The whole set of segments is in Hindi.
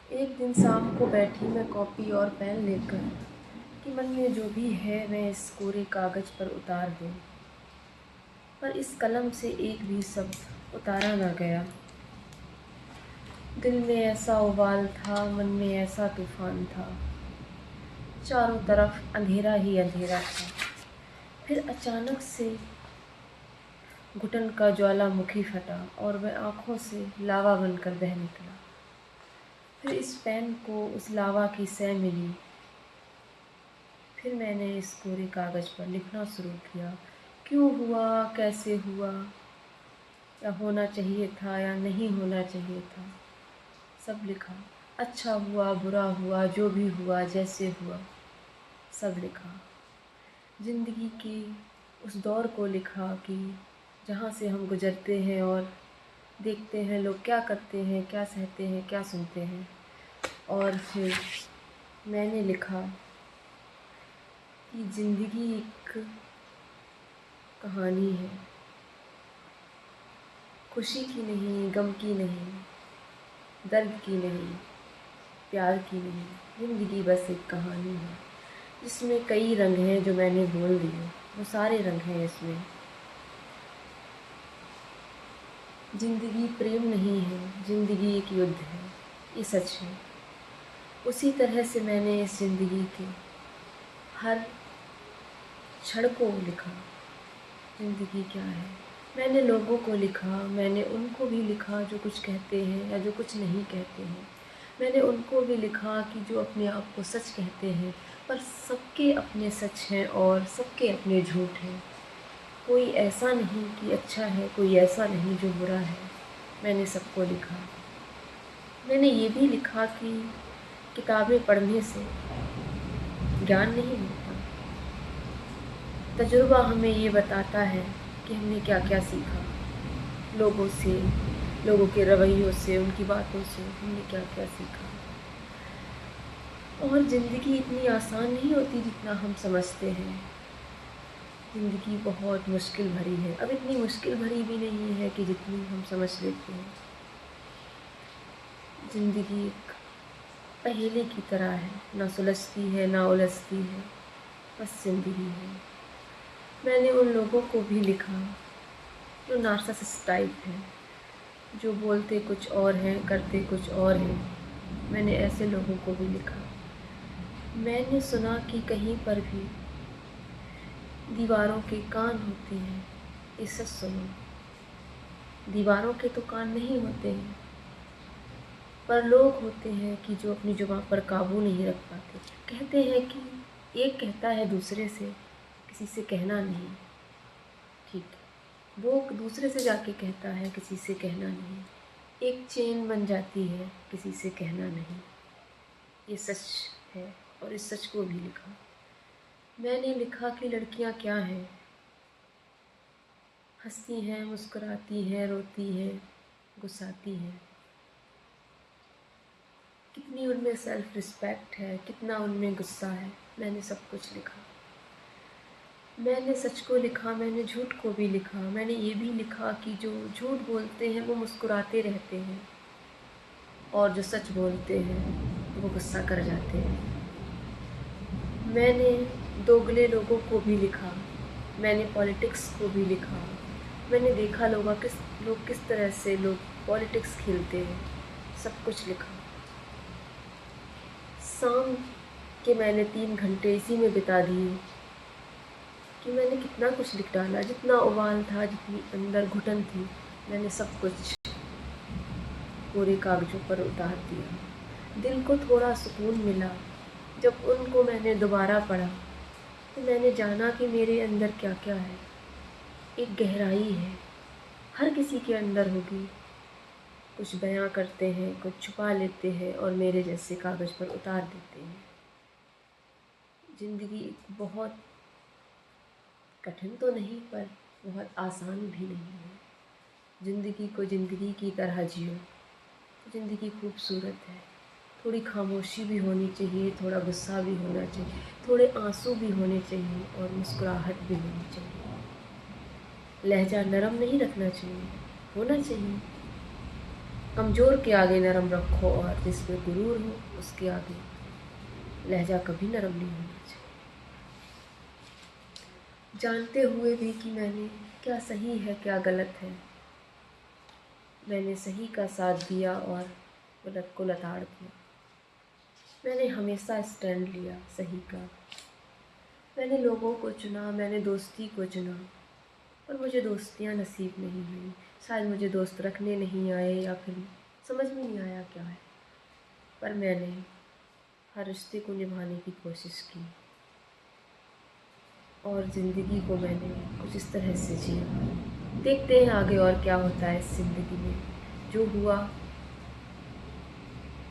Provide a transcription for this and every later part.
एक दिन शाम को बैठी मैं कॉपी और पेन लेकर कि मन में जो भी है मैं इस कोरे कागज़ पर उतार दूँ, पर इस कलम से एक भी शब्द उतारा न गया। दिल में ऐसा उबाल था, मन में ऐसा तूफान था, चारों तरफ अंधेरा ही अंधेरा था। फिर अचानक से घुटन का ज्वालामुखी फटा और वह आँखों से लावा बनकर बह निकला। फिर इस पेन को उस लावा की सह मिली। फिर मैंने इस कोरे कागज़ पर लिखना शुरू किया, क्यों हुआ, कैसे हुआ, या होना चाहिए था या नहीं होना चाहिए था, सब लिखा। अच्छा हुआ, बुरा हुआ, जो भी हुआ, जैसे हुआ, सब लिखा। ज़िंदगी के उस दौर को लिखा कि जहाँ से हम गुज़रते हैं और देखते हैं लोग क्या करते हैं, क्या सहते हैं, क्या सुनते हैं। और फिर मैंने लिखा कि ज़िंदगी एक कहानी है, खुशी की नहीं, गम की नहीं, दर्द की नहीं, प्यार की नहीं, ज़िंदगी बस एक कहानी है जिसमें कई रंग हैं जो मैंने बोल दिए, वो सारे रंग हैं इसमें। ज़िंदगी प्रेम नहीं है, ज़िंदगी एक युद्ध है, ये सच है। उसी तरह से मैंने इस ज़िंदगी के हर क्षण को लिखा। ज़िंदगी क्या है, मैंने लोगों को लिखा, मैंने उनको भी लिखा जो कुछ कहते हैं या जो कुछ नहीं कहते हैं। मैंने उनको भी लिखा कि जो अपने आप को सच कहते हैं, पर सबके अपने सच हैं और सबके अपने झूठ हैं। कोई ऐसा नहीं कि अच्छा है, कोई ऐसा नहीं जो बुरा है। मैंने सबको लिखा। मैंने ये भी लिखा कि किताबें पढ़ने से ज्ञान नहीं मिलता, तजुर्बा हमें ये बताता है कि हमने क्या क्या सीखा, लोगों से, लोगों के रवैयों से, उनकी बातों से हमने क्या क्या सीखा। और ज़िंदगी इतनी आसान नहीं होती जितना हम समझते हैं। ज़िंदगी बहुत मुश्किल भरी है, अब इतनी मुश्किल भरी भी नहीं है कि जितनी हम समझ लेते हैं। ज़िंदगी एक पहेली की तरह है, ना सुलझती है ना उलझती है, बस ज़िंदगी है। मैंने उन लोगों को भी लिखा जो नार्सिसिस्ट टाइप हैं, जो बोलते कुछ और हैं, करते कुछ और हैं। मैंने ऐसे लोगों को भी लिखा। मैंने सुना कि कहीं पर भी दीवारों के कान होते हैं, ये सच सुनो। दीवारों के तो कान नहीं होते हैं, पर लोग होते हैं कि जो अपनी जुबान पर काबू नहीं रख पाते। कहते हैं कि एक कहता है दूसरे से, किसी से कहना नहीं, ठीक है। वो दूसरे से जाके कहता है, किसी से कहना नहीं। एक चेन बन जाती है, किसी से कहना नहीं। ये सच है और इस सच को भी लिखा। मैंने लिखा कि लड़कियां क्या हैं, हंसती हैं, मुस्कुराती हैं, रोती हैं, गुस्साती हैं। कितनी उनमें सेल्फ रिस्पेक्ट है, कितना उनमें गुस्सा है। मैंने सब कुछ लिखा। मैंने सच को लिखा, मैंने झूठ को भी लिखा। मैंने ये भी लिखा कि जो झूठ बोलते हैं वो मुस्कुराते रहते हैं और जो सच बोलते हैं वो गुस्सा कर जाते हैं। मैंने दोगले लोगों को भी लिखा, मैंने पॉलिटिक्स को भी लिखा। मैंने देखा लोग किस तरह से लोग पॉलिटिक्स खेलते हैं, सब कुछ लिखा। शाम के मैंने 3 घंटे इसी में बिता दिए कि मैंने कितना कुछ लिख डाला। जितना उबाल था, जितनी अंदर घुटन थी, मैंने सब कुछ कोरे कागज़ों पर उतार दिया। दिल को थोड़ा सुकून मिला जब उनको मैंने दोबारा पढ़ा, तो मैंने जाना कि मेरे अंदर क्या क्या है। एक गहराई है, हर किसी के अंदर होगी। कुछ बयां करते हैं, कुछ छुपा लेते हैं और मेरे जैसे कागज़ पर उतार देते हैं। ज़िंदगी एक बहुत कठिन तो नहीं, पर बहुत आसान भी नहीं है। ज़िंदगी को ज़िंदगी की तरह जियो। ज़िंदगी खूबसूरत है। थोड़ी खामोशी भी होनी चाहिए, थोड़ा गुस्सा भी होना चाहिए, थोड़े आंसू भी होने चाहिए और मुस्कुराहट भी होनी चाहिए। लहजा नरम नहीं रखना चाहिए, होना चाहिए। कमज़ोर के आगे नरम रखो और जिसमें गुरूर हो उसके आगे लहजा कभी नरम नहीं होना चाहिए। जानते हुए भी कि मैंने क्या सही है क्या गलत है, मैंने सही का साथ दिया और गलत को लताड़ दिया। मैंने हमेशा स्टैंड लिया सही का। मैंने लोगों को चुना, मैंने दोस्ती को चुना, पर मुझे दोस्तियाँ नसीब नहीं हुई। शायद मुझे दोस्त रखने नहीं आए या फिर समझ में नहीं आया क्या है, पर मैंने हर रिश्ते को निभाने की कोशिश की और ज़िंदगी को मैंने कुछ इस तरह से जिया। देखते हैं आगे और क्या होता है इस ज़िंदगी में। जो हुआ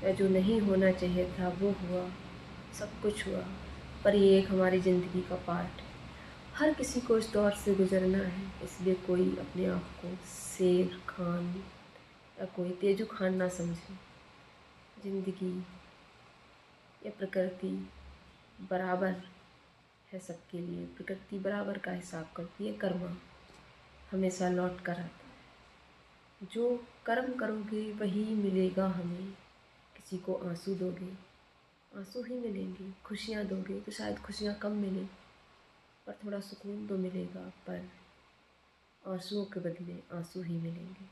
या जो नहीं होना चाहिए था वो हुआ, सब कुछ हुआ, पर ये एक हमारी ज़िंदगी का पार्ट है। हर किसी को इस दौर से गुज़रना है, इसलिए कोई अपने आप को शेर खान या कोई तेजू खान ना समझे। ज़िंदगी या प्रकृति बराबर है सबके लिए, प्रकृति बराबर का हिसाब करती है, कर्मा हमेशा लौट कर आता है। जो कर्म करोगे वही मिलेगा हमें। किसी को आंसू दोगे, आंसू ही मिलेंगे। खुशियाँ दोगे तो शायद खुशियाँ कम मिलें, पर थोड़ा सुकून तो मिलेगा, पर आंसुओं के बदले आंसू ही मिलेंगे।